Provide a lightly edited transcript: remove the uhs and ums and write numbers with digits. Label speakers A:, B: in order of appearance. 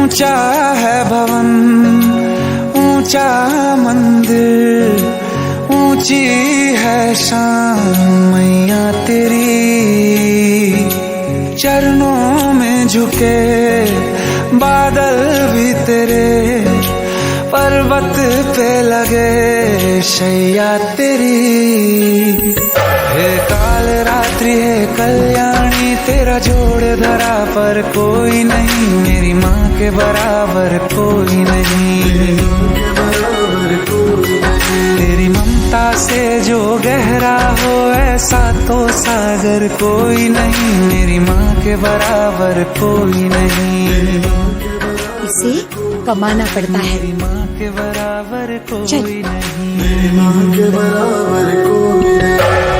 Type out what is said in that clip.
A: ऊंचा है भवन, ऊंचा मंदिर, ऊंची है शान मैया तेरी। चरणों में झुके बादल भी तेरे, पर्वत पे लगे शैया तेरी। हे काल रात्रि है कल्याणी, तेरा जोड़ धरा पर कोई नहीं, मेरी माँ के बराबर कोई नहीं। तेरी ममता से जो गहरा हो ऐसा तो सागर कोई नहीं, मेरी माँ के बराबर कोई नहीं।
B: इसे कमाना पड़ता है।
A: मेरी माँ के बराबर कोई नहीं,
B: चल।
A: मेरी माँ के बराबर कोई नहीं।